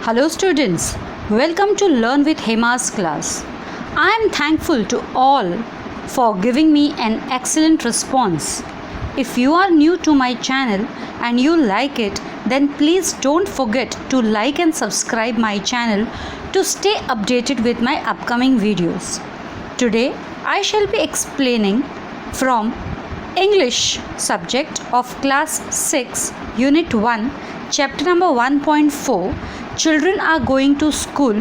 Hello students, welcome to Learn with Hema's class. I am thankful to all for giving me an excellent response. If you are new to my channel and you like it, then please don't forget to like and subscribe my channel to stay updated with my upcoming videos. Today I shall be explaining from English subject of class 6 unit 1 chapter number 1.4 Children are going to school,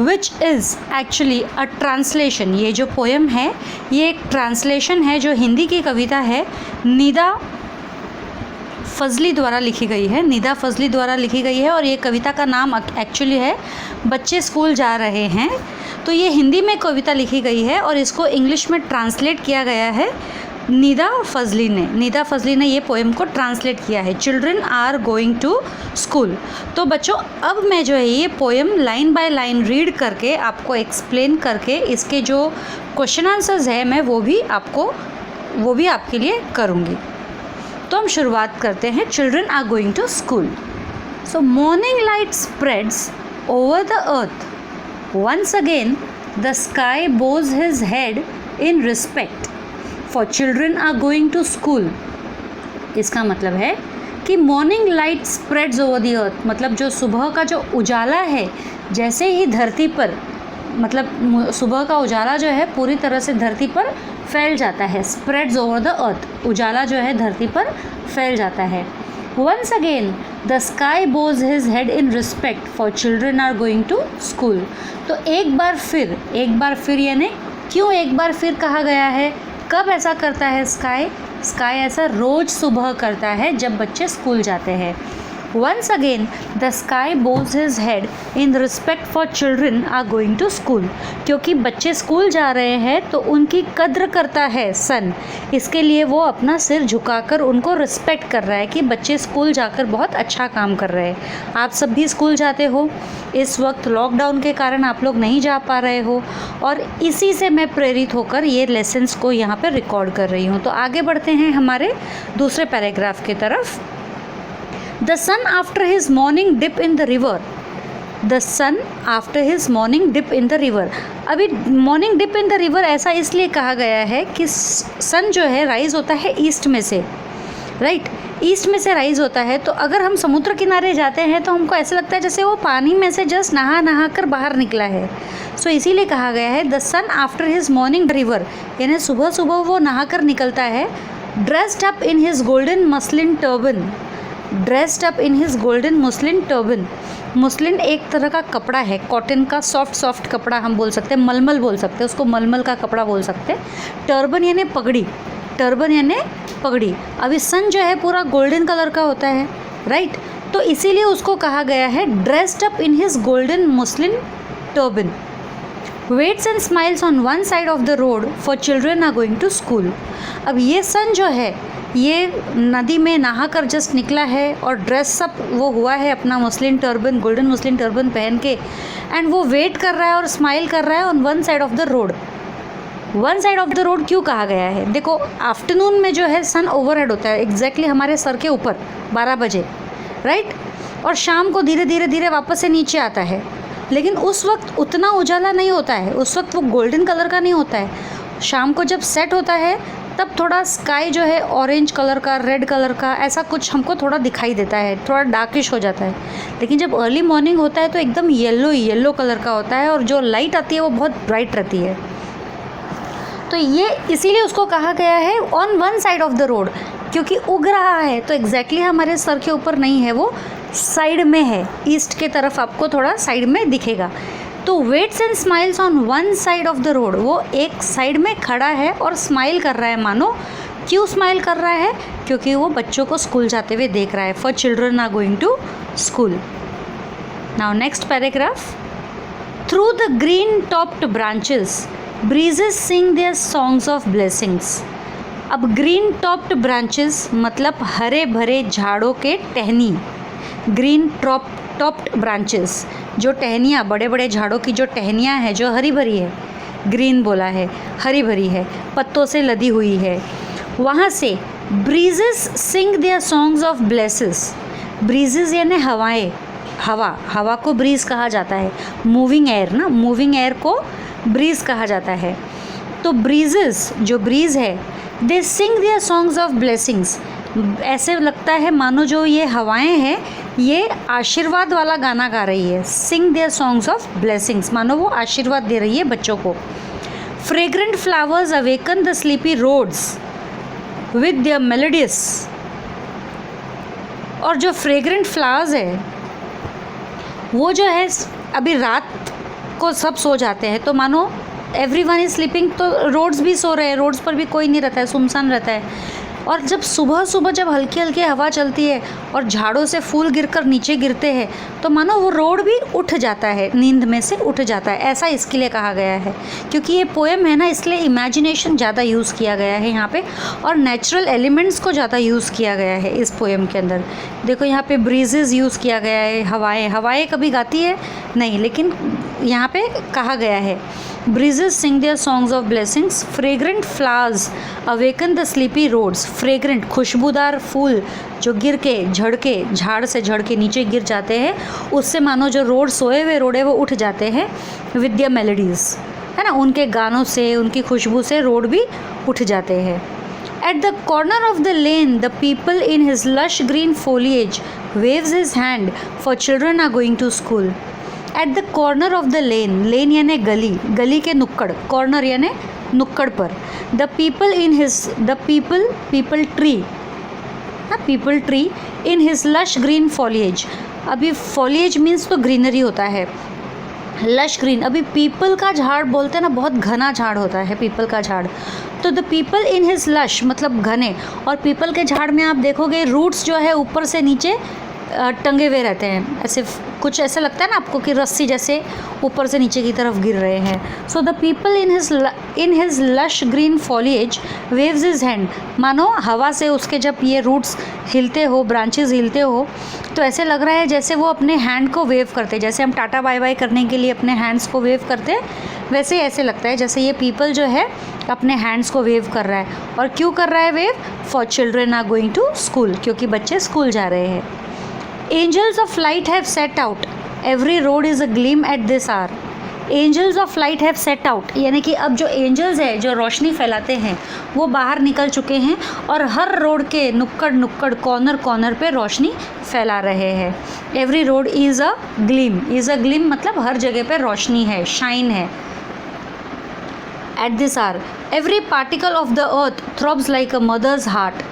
which is actually a translation. ये जो poem है ये एक translation है जो हिंदी की कविता है निदा फजली द्वारा लिखी गई है। निदा फजली द्वारा लिखी गई है और ये कविता का नाम एक्चुअली है बच्चे स्कूल जा रहे हैं। तो ये हिंदी में कविता लिखी गई है और इसको इंग्लिश में ट्रांसलेट किया गया है निदा फजली ने ये पोएम को ट्रांसलेट किया है। Children are going to school. तो बच्चों अब मैं जो है ये poem line by line read करके आपको एक्सप्लेन करके इसके जो क्वेश्चन आंसर्स है मैं वो भी आपके लिए करूँगी। तो हम शुरुआत करते हैं। Children are going to school. So morning light spreads over the earth. Once again the sky bows his head in respect for children are going to school. इसका मतलब है कि morning light spreads over the earth, मतलब जो सुबह का जो उजाला है जैसे ही धरती पर, मतलब सुबह का उजाला जो है पूरी तरह से धरती पर फैल जाता है। स्प्रेड्स ओवर द अर्थ, उजाला जो है धरती पर फैल जाता है। Once again the sky bows his head in respect for children are going to school. तो एक बार फिर यानी क्यों एक बार फिर कहा गया है? कब ऐसा करता है स्काई ऐसा रोज़ सुबह करता है जब बच्चे स्कूल जाते हैं। Once again the sky bows his head in respect for children are going to school. क्योंकि बच्चे स्कूल जा रहे हैं तो उनकी कद्र करता है सन, इसके लिए वो अपना सिर झुकाकर उनको रिस्पेक्ट कर रहा है कि बच्चे स्कूल जाकर बहुत अच्छा काम कर रहे हैं। आप सब भी स्कूल जाते हो, इस वक्त लॉकडाउन के कारण आप लोग नहीं जा पा रहे हो और इसी से मैं प्रेरित होकर ये लेसन्स को यहाँ पर रिकॉर्ड कर रही हूँ। तो आगे बढ़ते हैं हमारे दूसरे पैराग्राफ की तरफ। The sun after his morning dip in the river. The sun after his morning dip in the river. अभी morning dip in the river ऐसा इसलिए कहा गया है कि सन जो है राइज़ होता है ईस्ट में से, राइट, ईस्ट में से राइज़ होता है। तो अगर हम समुद्र किनारे जाते हैं तो हमको ऐसा लगता है जैसे वो पानी में से जस्ट नहा कर बाहर निकला है। सो इसीलिए कहा गया है the sun after his morning river, यानी सुबह सुबह वो नहा कर निकलता है। Dressed up in his golden muslin turban. Dressed up in his golden muslin turban. Muslin एक तरह का कपड़ा है, कॉटन का सॉफ्ट कपड़ा हम बोल सकते हैं, मलमल बोल सकते हैं उसको, मलमल का कपड़ा बोल सकते हैं। टर्बन यानी पगड़ी। अभी सन जो है पूरा गोल्डन कलर का होता है, राइट, तो इसीलिए उसको कहा गया है dressed up in his golden muslin turban. Waits and smiles on one side of the road for children are going to school. अब ये सन जो है ये नदी में नहाकर जस्ट निकला है और ड्रेस अप वो हुआ है अपना muslin turban, golden muslin turban पहन के, एंड वो वेट कर रहा है और स्माइल कर रहा है on one side of the road. One side of the road क्यों कहा गया है? देखो आफ्टरनून में जो है सन ओवरहेड होता है एग्जैक्टली हमारे सर के ऊपर 12 बजे, राइट, और शाम को धीरे वापस से नीचे आता है। लेकिन उस वक्त उतना उजाला नहीं होता है, उस वक्त वो गोल्डन कलर का नहीं होता है। शाम को जब सेट होता है तब थोड़ा स्काई जो है ऑरेंज कलर का, रेड कलर का, ऐसा कुछ हमको थोड़ा दिखाई देता है, थोड़ा डार्किश हो जाता है। लेकिन जब अर्ली मॉर्निंग होता है तो एकदम येलो कलर का होता है और जो लाइट आती है वो बहुत ब्राइट रहती है। तो ये इसीलिए उसको कहा गया है on one side of the road, क्योंकि उग रहा है तो एग्जैक्टली हमारे सर के ऊपर नहीं है, वो साइड में है, ईस्ट के तरफ आपको थोड़ा साइड में दिखेगा। तो waits and smiles on one side of the road, वो एक साइड में खड़ा है और स्माइल कर रहा है मानो। क्यों स्माइल कर रहा है? क्योंकि वो बच्चों को स्कूल जाते हुए देख रहा है। For children are going to school. Now next paragraph. Through the green topped branches breezes sing their songs of blessings. अब ग्रीन टॉप्ड ब्रांचेस मतलब हरे भरे झाड़ों के टहनी। ग्रीन टॉप्ड ब्रांचेस, जो टहनियाँ, बड़े बड़े झाड़ों की जो टहनियाँ हैं जो हरी भरी है, ग्रीन बोला है, हरी भरी है, पत्तों से लदी हुई है, वहाँ से breezes sing their songs of blesses. Breezes यानी हवाएं, हवा को ब्रीज़ कहा जाता है, मूविंग एयर ना, मूविंग एयर को ब्रीज़ कहा जाता है। तो ब्रीजेस, जो ब्रीज़ है, they sing their songs of blessings, ऐसे लगता है मानो जो ये हवाएं हैं ये आशीर्वाद वाला गाना गा रही है। Sing their songs of blessings, मानो वो आशीर्वाद दे रही है बच्चों को। Fragrant flowers awaken the sleepy roads with their melodious, और जो फ्रेग्रेंट फ्लावर्स है वो जो है अभी रात को सब सो जाते हैं, तो मानो एवरीवन इज स्लीपिंग, तो रोड्स भी सो रहे हैं, रोड्स पर भी कोई नहीं रहता है, सुनसान रहता है। और जब सुबह सुबह जब हल्की हल्की हवा चलती है और झाड़ों से फूल गिरकर नीचे गिरते हैं, तो मानो वो रोड भी उठ जाता है, नींद में से उठ जाता है। ऐसा इसके लिए कहा गया है, क्योंकि ये पोएम है ना, इसलिए इमेजिनेशन ज़्यादा यूज़ किया गया है यहाँ पे, और नेचुरल एलिमेंट्स को ज़्यादा यूज़ किया गया है इस पोएम के अंदर। देखो यहाँ पे ब्रीजेज़ यूज़ किया गया है, हवाएं कभी गाती है नहीं, लेकिन यहाँ पे कहा गया है breezes sing their songs of blessings, fragrant flowers awaken the sleepy roads, fragrant खुशबूदार फूल जो गिर के झड़ के झाड़ से झड़ के नीचे गिर जाते हैं, उससे मानो जो रोड सोए हुए रोड है वो उठ जाते हैं विद देयर मेलोडीज़, है ना, उनके गानों से, उनकी खुशबू से रोड भी उठ जाते हैं। At the corner of the lane, the people in his lush green foliage waves his hand for children are going to school. At the corner of the lane, lane यानी गली, गली के नुक्कड़, corner यानी नुक्कड़ पर, the people tree in his lush green foliage. अभी foliage means तो ग्रीनरी होता है, लश ग्रीन। अभी पीपल का झाड़ बोलते हैं ना, बहुत घना झाड़ होता है पीपल का झाड़, तो the people in his lush मतलब घने, और पीपल के झाड़ में आप देखोगे रूट्स जो है ऊपर से नीचे टंगे हुए रहते हैं, ऐसे कुछ ऐसा लगता है ना आपको कि रस्सी जैसे ऊपर से नीचे की तरफ गिर रहे हैं। So the people in his lush green foliage waves his hand, मानो हवा से उसके जब ये रूट्स हिलते हो, ब्रांचेस हिलते हो, तो ऐसे लग रहा है जैसे वो अपने हैंड को वेव करते, जैसे हम टाटा बाय बाय करने के लिए अपने हैंड्स को वेव करते हैं, वैसे ऐसे लगता है जैसे ये पीपल जो है अपने हैंड्स को वेव कर रहा है। और क्यों कर रहा है wave? For children are going to school, क्योंकि बच्चे स्कूल जा रहे हैं। Angels of light have set out, every road is a gleam at this hour. Angels of light have set out, यानी कि अब जो एंजल्स है जो रोशनी फैलाते हैं वो बाहर निकल चुके हैं और हर रोड के नुक्कड़ कॉर्नर कॉर्नर पे रोशनी फैला रहे हैं। Every road is a gleam मतलब हर जगह पे रोशनी है, शाइन है। At this hour every particle of the earth throbs like a mother's heart,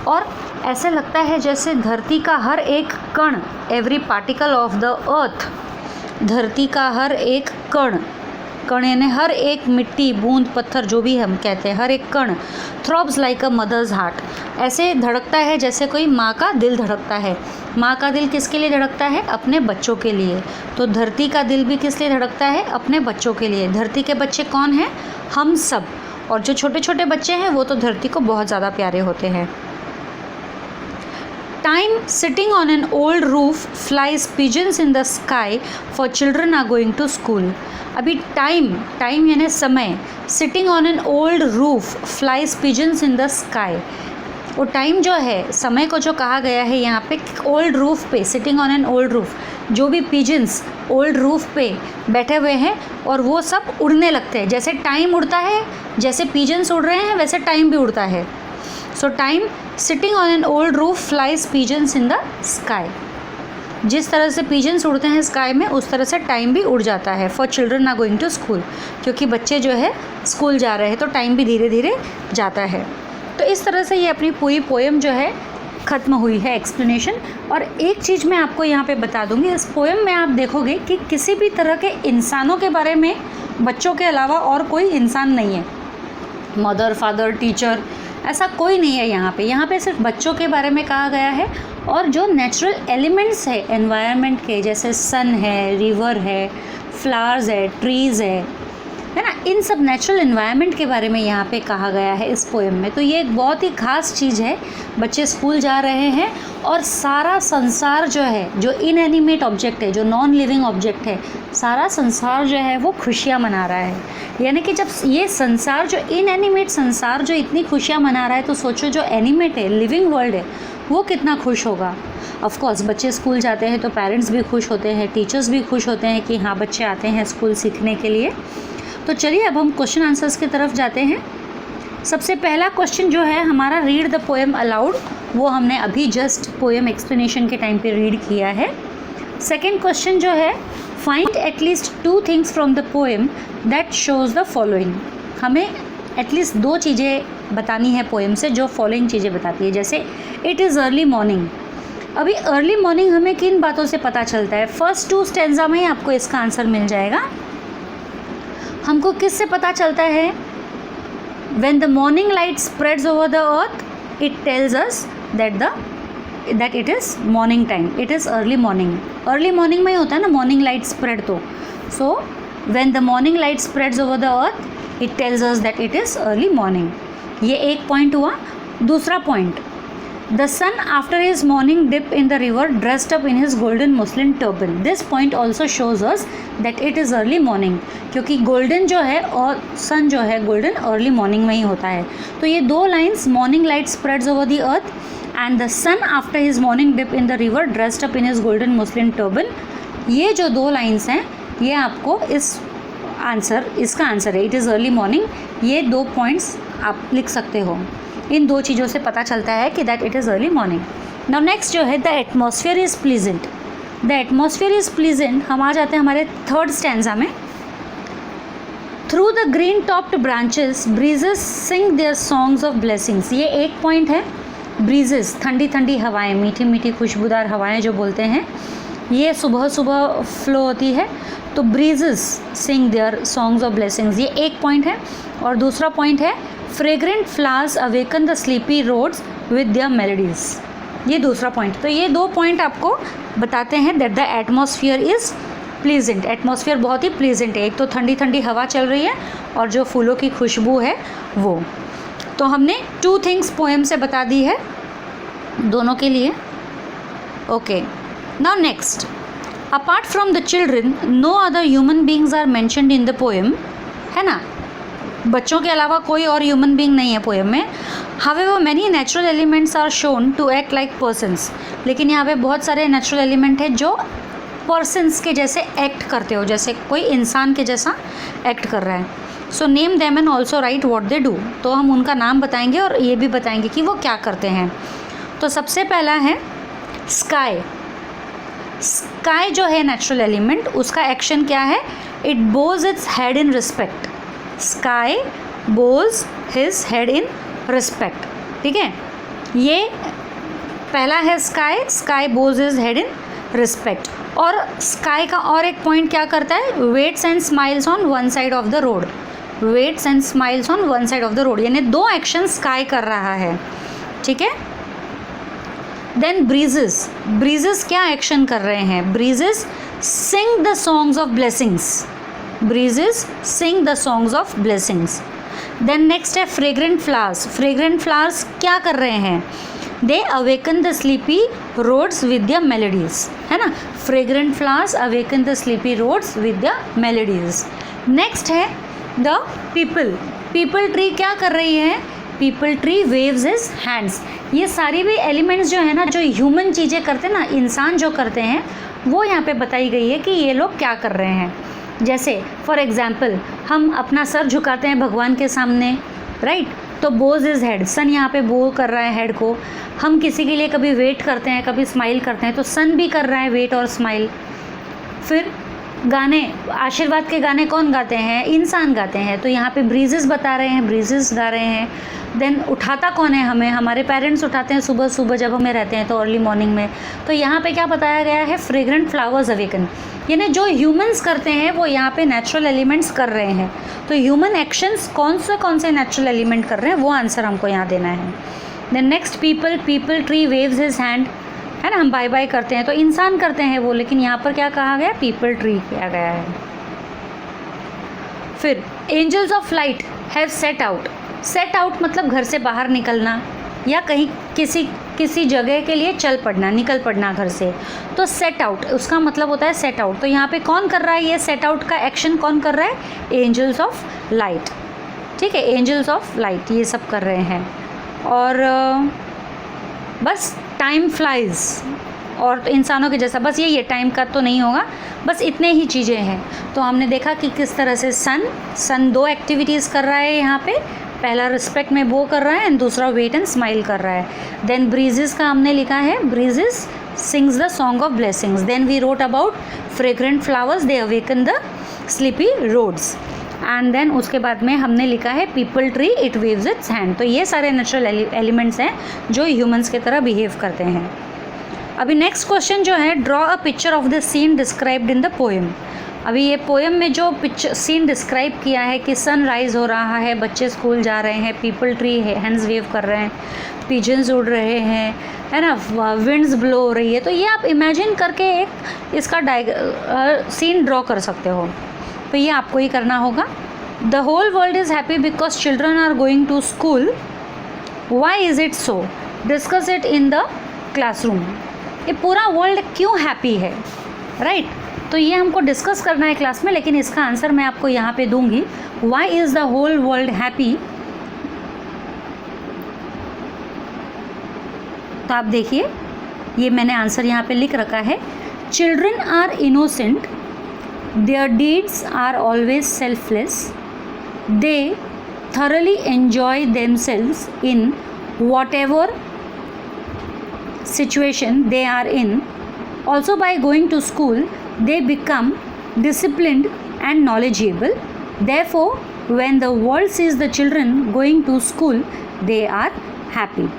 और ऐसे लगता है जैसे धरती का हर एक कण, एवरी पार्टिकल ऑफ द अर्थ, धरती का हर एक कण यानी हर एक मिट्टी बूंद पत्थर जो भी हम कहते हैं, हर एक कण throbs like a mother's heart, ऐसे धड़कता है जैसे कोई माँ का दिल धड़कता है। माँ का दिल किसके लिए धड़कता है? अपने बच्चों के लिए। तो धरती का दिल भी किस लिए धड़कता है? अपने बच्चों के लिए। धरती के बच्चे कौन हैं? हम सब। और जो छोटे छोटे बच्चे हैं वो तो धरती को बहुत ज़्यादा प्यारे होते हैं। Time sitting on an old roof flies pigeons in the sky for children are going to school. अभी टाइम यानी समय, sitting on an old roof flies pigeons in the sky. वो टाइम जो है, समय को जो कहा गया है यहाँ पे ओल्ड रूफ पे, sitting on an old roof, जो भी पिजन्स ओल्ड रूफ पे बैठे हुए हैं और वो सब उड़ने लगते हैं। जैसे टाइम उड़ता है, जैसे पिजन्स उड़ रहे हैं वैसे टाइम भी उड़ता है। So time sitting on an old roof flies pigeons in the sky. जिस तरह से पिजन्स उड़ते हैं स्काई में, उस तरह से टाइम भी उड़ जाता है। For children are going to school, क्योंकि बच्चे जो है स्कूल जा रहे हैं तो टाइम भी धीरे धीरे जाता है। तो इस तरह से ये अपनी पूरी पोएम जो है ख़त्म हुई है, एक्सप्लेनेशन। और एक चीज़ मैं आपको यहाँ पे बता दूँगी, इस पोएम में आप देखोगे कि किसी भी तरह के इंसानों के बारे में बच्चों के अलावा और कोई इंसान नहीं है। मदर, फादर, टीचर, ऐसा कोई नहीं है यहाँ पे सिर्फ बच्चों के बारे में कहा गया है। और जो नेचुरल एलिमेंट्स है एनवायरनमेंट के, जैसे सन है, रिवर है, फ्लावर्स है, ट्रीज़ है ना, इन सब नेचुरल एनवायरनमेंट के बारे में यहाँ पे कहा गया है इस पोएम में। तो ये एक बहुत ही ख़ास चीज़ है। बच्चे स्कूल जा रहे हैं और सारा संसार जो है, जो इनएनिमेट ऑब्जेक्ट है, जो नॉन लिविंग ऑब्जेक्ट है, सारा संसार जो है वो खुशियाँ मना रहा है। यानी कि जब ये संसार, जो इनएनिमेट संसार जो इतनी खुशियाँ मना रहा है, तो सोचो जो एनिमेट है, लिविंग वर्ल्ड है, वो कितना खुश होगा। ऑफ कोर्स बच्चे स्कूल जाते हैं तो पेरेंट्स भी खुश होते हैं, टीचर्स भी खुश होते हैं कि हाँ बच्चे आते हैं स्कूल सीखने के लिए। तो चलिए अब हम क्वेश्चन आंसर्स की तरफ जाते हैं। सबसे पहला क्वेश्चन जो है हमारा, रीड द पोएम अलाउड, वो हमने अभी जस्ट पोएम एक्सप्लेनेशन के टाइम पे रीड किया है। सेकेंड क्वेश्चन जो है, find at least 2 things from the poem that shows the following. हमें एटलीस्ट 2 चीज़ें बतानी है पोएम से जो फॉलोइंग चीज़ें बताती है। जैसे इट इज़ अर्ली मॉर्निंग। अभी अर्ली मॉर्निंग हमें किन बातों से पता चलता है? फर्स्ट 2 स्टेंजा में ही आपको इसका आंसर मिल जाएगा। हमको किससे पता चलता है? When the morning light spreads over the earth, it tells us that it is morning time. It is early morning. Early morning में ही होता है ना morning light spread तो. So when the morning light spreads over the earth, it tells us that it is early morning. ये एक point हुआ। दूसरा point, The sun after his morning dip in the river dressed up in his golden muslin turban. This point also shows us that it is early morning. क्योंकि golden जो है और sun जो है golden early morning में ही होता है। तो ये 2 lines, morning light spreads over the earth and the sun after his morning dip in the river dressed up in his golden muslin turban, ये जो 2 lines हैं ये आपको इसका आंसर है। It is early morning, ये 2 points आप लिख सकते हो। इन 2 चीज़ों से पता चलता है कि that it is early morning. Now next जो है, the atmosphere is pleasant. The atmosphere is pleasant, हम आ जाते हैं हमारे 3rd स्टैंजा में। Through the green topped branches breezes sing their songs of blessings. ये एक पॉइंट है। ब्रीजेस, ठंडी ठंडी हवाएं, मीठी मीठी खुशबूदार हवाएं जो बोलते हैं, ये सुबह सुबह फ्लो होती है। तो breezes sing their songs of blessings, ये एक पॉइंट है। और दूसरा पॉइंट है, fragrant flowers awaken the sleepy roads with their melodies, ये दूसरा पॉइंट। तो ये 2 पॉइंट आपको बताते हैं that the atmosphere is pleasant. Atmosphere बहुत ही प्लीजेंट है। एक तो ठंडी ठंडी हवा चल रही है और जो फूलों की खुशबू है वो। तो हमने 2 थिंग्स पोएम से बता दी है दोनों के लिए। Okay, now next, apart from the children no other human beings are mentioned in the poem, है ना। बच्चों के अलावा कोई और ह्यूमन बींग नहीं है पोएम में। However many natural elements are shown to act like persons. लेकिन यहाँ पे बहुत सारे नेचुरल एलिमेंट है जो पर्सन्स के जैसे एक्ट करते हो, जैसे कोई इंसान के जैसा एक्ट कर रहा है। So name them and also right what they do. तो हम उनका नाम बताएंगे और ये भी बताएंगे कि वो क्या करते हैं। तो सबसे पहला है स्काई। स्काई जो है नेचुरल एलिमेंट, उसका एक्शन क्या है? It bows its head in respect. Sky bows his head in respect, ठीक है। ये पहला है sky, sky bows his head in respect. और स्काई का और एक पॉइंट क्या करता है? Waits and smiles on one side of the road. Waits and smiles on one side of the road, यानी 2 एक्शन स्काई कर रहा है, ठीक है। देन ब्रीजेस, ब्रीजेस क्या एक्शन कर रहे हैं? Breezes sing the songs of blessings. Breezes sing the songs of blessings. Then next है फ्रेग्रेंट फ्लावर्स। फ्रेग्रेंट फ्लावर्स क्या कर रहे हैं? They awaken the sleepy roads with the melodies, है ना। Fragrant flowers awaken the sleepy roads with the melodies. Next है the peepal. Peepal tree क्या कर रही है? Peepal tree waves his hands. ये सारी भी एलिमेंट्स जो है ना, जो ह्यूमन चीज़ें करते हैं ना, इंसान जो करते हैं, वो यहाँ पे बताई गई है कि ये लोग क्या कर रहे हैं। जैसे फॉर एग्जाम्पल हम अपना सर झुकाते हैं भगवान के सामने, राइट। तो बोज इज हेड, सन यहाँ पे बो कर रहा है हेड को। हम किसी के लिए कभी वेट करते हैं, कभी स्माइल करते हैं, तो सन भी कर रहा है वेट और स्माइल। फिर गाने, आशीर्वाद के गाने कौन गाते हैं? इंसान गाते हैं। तो यहाँ पे ब्रीजेस बता रहे हैं, ब्रीजेस गा रहे हैं। देन उठाता कौन है हमें? हमारे पेरेंट्स उठाते हैं सुबह सुबह जब हमें रहते हैं तो अर्ली मॉर्निंग में। तो यहाँ पे क्या बताया गया है? फ्रेग्रेंट फ्लावर्स अवेकन, यानी जो ह्यूमंस करते हैं वो यहाँ पे नेचुरल एलिमेंट्स कर रहे हैं। तो ह्यूमन एक्शंस कौन से नेचुरल एलिमेंट कर रहे हैं, वो आंसर हमको यहाँ देना है। Then next peepal, peepal tree waves his hand, है ना। हम बाय बाय करते हैं तो इंसान करते हैं वो, लेकिन यहाँ पर क्या कहा गया? पीपल ट्री किया गया है। फिर angels of light have set out. Set out मतलब घर से बाहर निकलना या कहीं किसी जगह के लिए चल पड़ना, निकल पड़ना घर से. तो सेट आउट उसका मतलब होता है सेट आउट. तो यहाँ पे कौन कर रहा है ये सेट आउट का एक्शन? कौन कर रहा है? Angels of light. ठीक है, एंजल्स ऑफ लाइट ये सब कर रहे हैं. और बस टाइम फ्लाइज और इंसानों के जैसा, बस ये टाइम का तो नहीं होगा, बस इतने ही चीज़ें हैं. तो हमने देखा कि किस तरह से सन 2 एक्टिविटीज़ कर रहा है यहाँ पे. पहला रिस्पेक्ट में वो कर रहा है एंड दूसरा वेट एंड स्माइल कर रहा है. देन ब्रीजेस का हमने लिखा है, breezes sings the song of blessings. Then we wrote about fragrant flowers they awaken the sleepy roads. And then उसके बाद में हमने लिखा है peepal tree it waves its hand. तो ये सारे नेचुरल एलिमेंट्स हैं जो ह्यूमंस की तरह बिहेव करते हैं. अभी नेक्स्ट क्वेश्चन जो है, draw a picture of the scene described in the poem. अभी ये पोएम में जो सीन डिस्क्राइब किया है कि सनराइज़ हो रहा है, बच्चे स्कूल जा रहे हैं, पीपल ट्री हैंड्स वेव कर रहे हैं, पिजन्स उड़ रहे हैं, है ना, विंड्स ब्लो हो रही है. तो ये आप इमेजिन करके एक इसका सीन ड्रॉ कर सकते हो. तो ये आपको ही करना होगा. The whole world is happy because children are going to school. Why is it so? Discuss it in the classroom. ये पूरा वर्ल्ड क्यों हैप्पी है, राइट? तो ये हमको डिस्कस करना है क्लास में, लेकिन इसका आंसर मैं आपको यहाँ पे दूंगी. Why is the whole world happy? तो आप देखिए, ये मैंने आंसर यहाँ पे लिख रखा है. Children are innocent, their deeds are always selfless, they thoroughly enjoy themselves in whatever situation they are in. Also, by going to school, they become disciplined and knowledgeable. Therefore, when the world sees the children going to school, they are happy.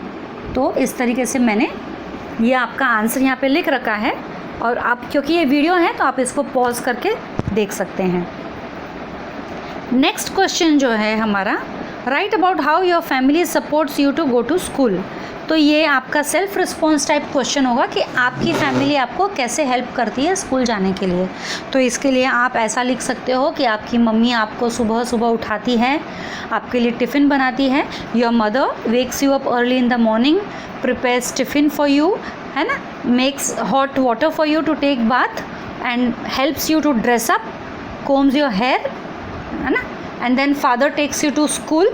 तो इस तरीके से मैंने ये आपका answer यहाँ पे लिख रखा है. और आप, क्योंकि ये वीडियो है तो आप इसको पॉज करके देख सकते हैं. नेक्स्ट क्वेश्चन जो है हमारा, write about how your family supports you to go to school. तो ये आपका सेल्फ रिस्पॉन्स टाइप क्वेश्चन होगा कि आपकी फैमिली आपको कैसे हेल्प करती है स्कूल जाने के लिए. तो इसके लिए आप ऐसा लिख सकते हो कि आपकी मम्मी आपको सुबह सुबह उठाती है, आपके लिए टिफ़िन बनाती है. Your mother wakes you up early in the morning, prepares tiffin for you, है ना, makes hot water for you to take bath and helps you to dress up, combs your hair, है ना. And then father takes you to school,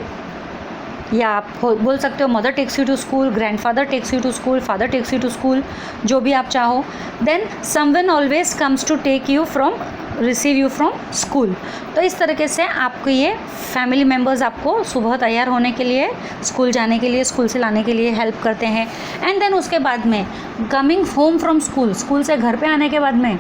या आप बोल सकते हो mother takes you to school, grandfather takes you to school, father takes you to school, जो भी आप चाहो. Then someone always comes to take you from, receive you from school. तो इस तरीके से आपको ये फैमिली मेम्बर्स आपको सुबह तैयार होने के लिए, स्कूल जाने के लिए, स्कूल से लाने के लिए हेल्प करते हैं. एंड देन उसके बाद में coming home from school, school से घर पे आने के बाद में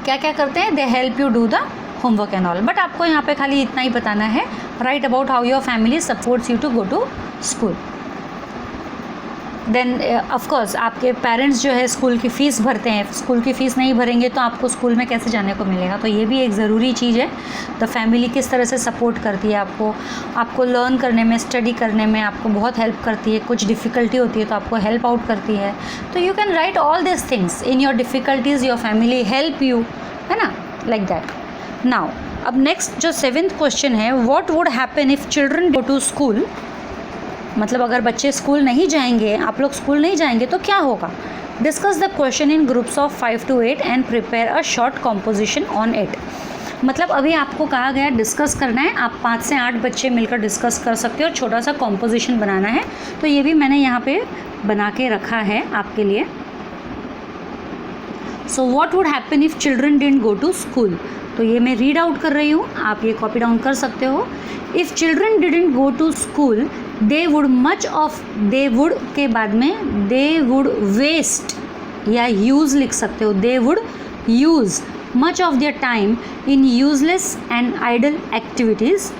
क्या क्या करते हैं? They help you do the homework and all. But आपको यहाँ पे खाली इतना ही बताना है, write about how your family supports you to go to school. Then of course आपके पेरेंट्स जो है स्कूल की फ़ीस भरते हैं. स्कूल की फ़ीस नहीं भरेंगे तो आपको स्कूल में कैसे जाने को मिलेगा? तो ये भी एक ज़रूरी चीज़ है. द फैमिली किस तरह से सपोर्ट करती है आपको लर्न करने में, स्टडी करने में आपको बहुत हेल्प करती है. कुछ डिफ़िकल्टी होती है तो आपको हेल्प आउट करती है. तो you can write all this things in your difficulties, your family help you, है ना, लाइक दैट. नाउ अब नेक्स्ट जो 7th क्वेश्चन है, what would happen if children go to school. मतलब अगर बच्चे स्कूल नहीं जाएंगे, आप लोग स्कूल नहीं जाएंगे तो क्या होगा? Discuss the question in groups of 5 to 8 and prepare a short composition on it. मतलब अभी आपको कहा गया डिस्कस करना है, आप 5 से 8 बच्चे मिलकर डिस्कस कर सकते हो, छोटा सा कॉम्पोजिशन बनाना है. तो ये भी मैंने यहाँ पे बना के रखा है आपके लिए. So what would happen if children didn't go to school. तो ये मैं रीड आउट कर रही हूँ, आप ये कॉपी डाउन कर सकते हो. If children didn't go to school, they would much of, they would के बाद में दे वुड वेस्ट या यूज़ लिख सकते हो. They would use much of their time in useless and idle activities.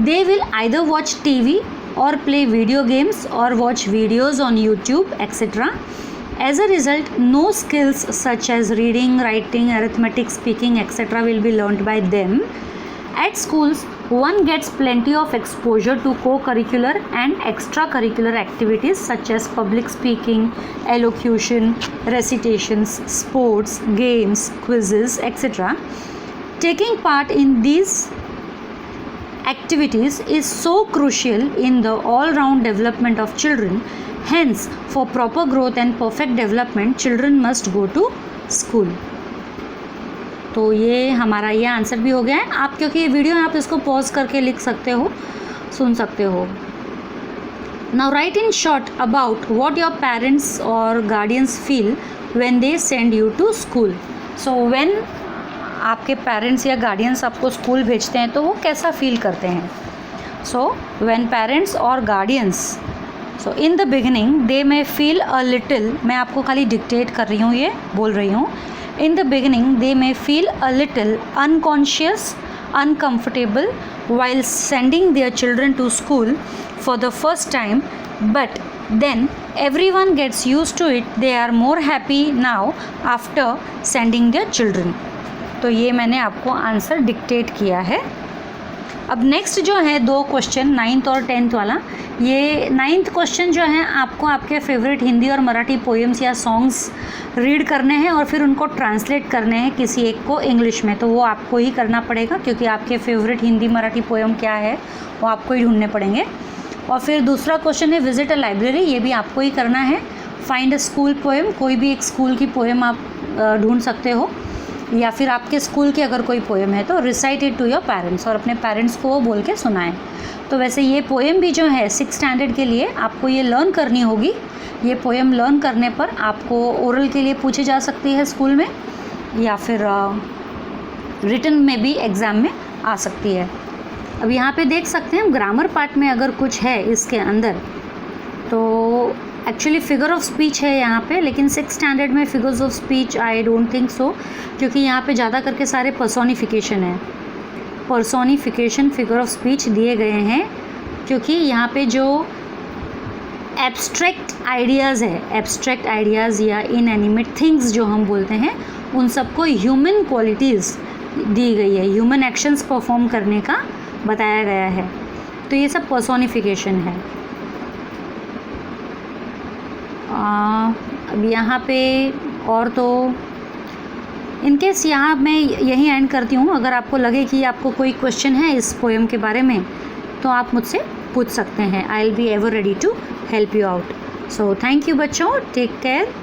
They will either watch TV or play video games or watch videos on YouTube, etc. As a result, no skills such as reading, writing, arithmetic, speaking, etc. will be learned by them. At schools, one gets plenty of exposure to co-curricular and extracurricular activities such as public speaking, elocution, recitations, sports, games, quizzes, etc. Taking part in these activities is so crucial in the all-round development of children. Hence, for proper growth and perfect development, children must go to school. तो ये हमारा ये answer भी हो गया है। आप क्योंकि ये वीडियो है आप इसको पॉज करके लिख सकते हो, सुन सकते हो। Now write in short about what your parents or guardians feel when they send you to school. So when आपके पेरेंट्स या गार्डियंस आपको स्कूल भेजते हैं तो वो कैसा फील करते हैं। सो व्हेन पेरेंट्स और guardians, so in the beginning they may feel a little, मैं आपको खाली डिक्टेट कर रही हूँ, ये बोल रही हूँ। In the beginning they may feel a little unconscious, uncomfortable while sending their children to school for the first time, but then everyone gets used to it. They are more happy now after sending their children. तो ये मैंने आपको answer dictate किया है। अब next जो है 2 question 9th और 10th वाला, ये 9th क्वेश्चन जो है आपको आपके फेवरेट हिंदी और मराठी पोएम्स या सॉन्ग्स रीड करने हैं और फिर उनको ट्रांसलेट करने हैं किसी एक को इंग्लिश में। तो वो आपको ही करना पड़ेगा क्योंकि आपके फेवरेट हिंदी मराठी पोएम क्या है वो आपको ही ढूंढने पड़ेंगे। और फिर दूसरा क्वेश्चन है विजिट अ लाइब्रेरी, ये भी आपको ही करना है। फाइंड अ स्कूल पोएम, कोई भी एक स्कूल की पोएम आप ढूंढ सकते हो, या फिर आपके स्कूल की अगर कोई पोएम है तो recite it to your parents, और अपने पेरेंट्स को वो बोल के सुनाएं। तो वैसे ये पोएम भी जो है 6th स्टैंडर्ड के लिए आपको ये लर्न करनी होगी। ये पोएम लर्न करने पर आपको ओरल के लिए पूछी जा सकती है स्कूल में, या फिर रिटन में भी एग्ज़ाम में आ सकती है। अब यहाँ पे देख सकते हैं ग्रामर पार्ट में अगर कुछ है इसके अंदर, तो एक्चुअली फिगर ऑफ स्पीच है यहाँ पे, लेकिन 6th स्टैंडर्ड में figures of speech I don't think so, क्योंकि यहाँ पे ज़्यादा करके सारे पर्सोनिफिकेशन है। पर्सोनिफिकेशन फिगर ऑफ स्पीच दिए गए हैं क्योंकि यहाँ पे जो एब्स्ट्रैक्ट आइडियाज़ है, एब्स्ट्रैक्ट आइडियाज़ या इनएनिमेट थिंग्स जो हम बोलते हैं, उन सबको ह्यूमन क्वालिटीज़ दी गई है, ह्यूमन एक्शंस परफॉर्म करने का बताया गया है। तो ये सब पर्सोनिफिकेशन है। अब यहाँ पे और तो इनकेस यहाँ मैं यहीं एंड करती हूँ। अगर आपको लगे कि आपको कोई क्वेश्चन है इस पोएम के बारे में तो आप मुझसे पूछ सकते हैं। I will be ever ready to help you out. So thank you बच्चों, टेक केयर।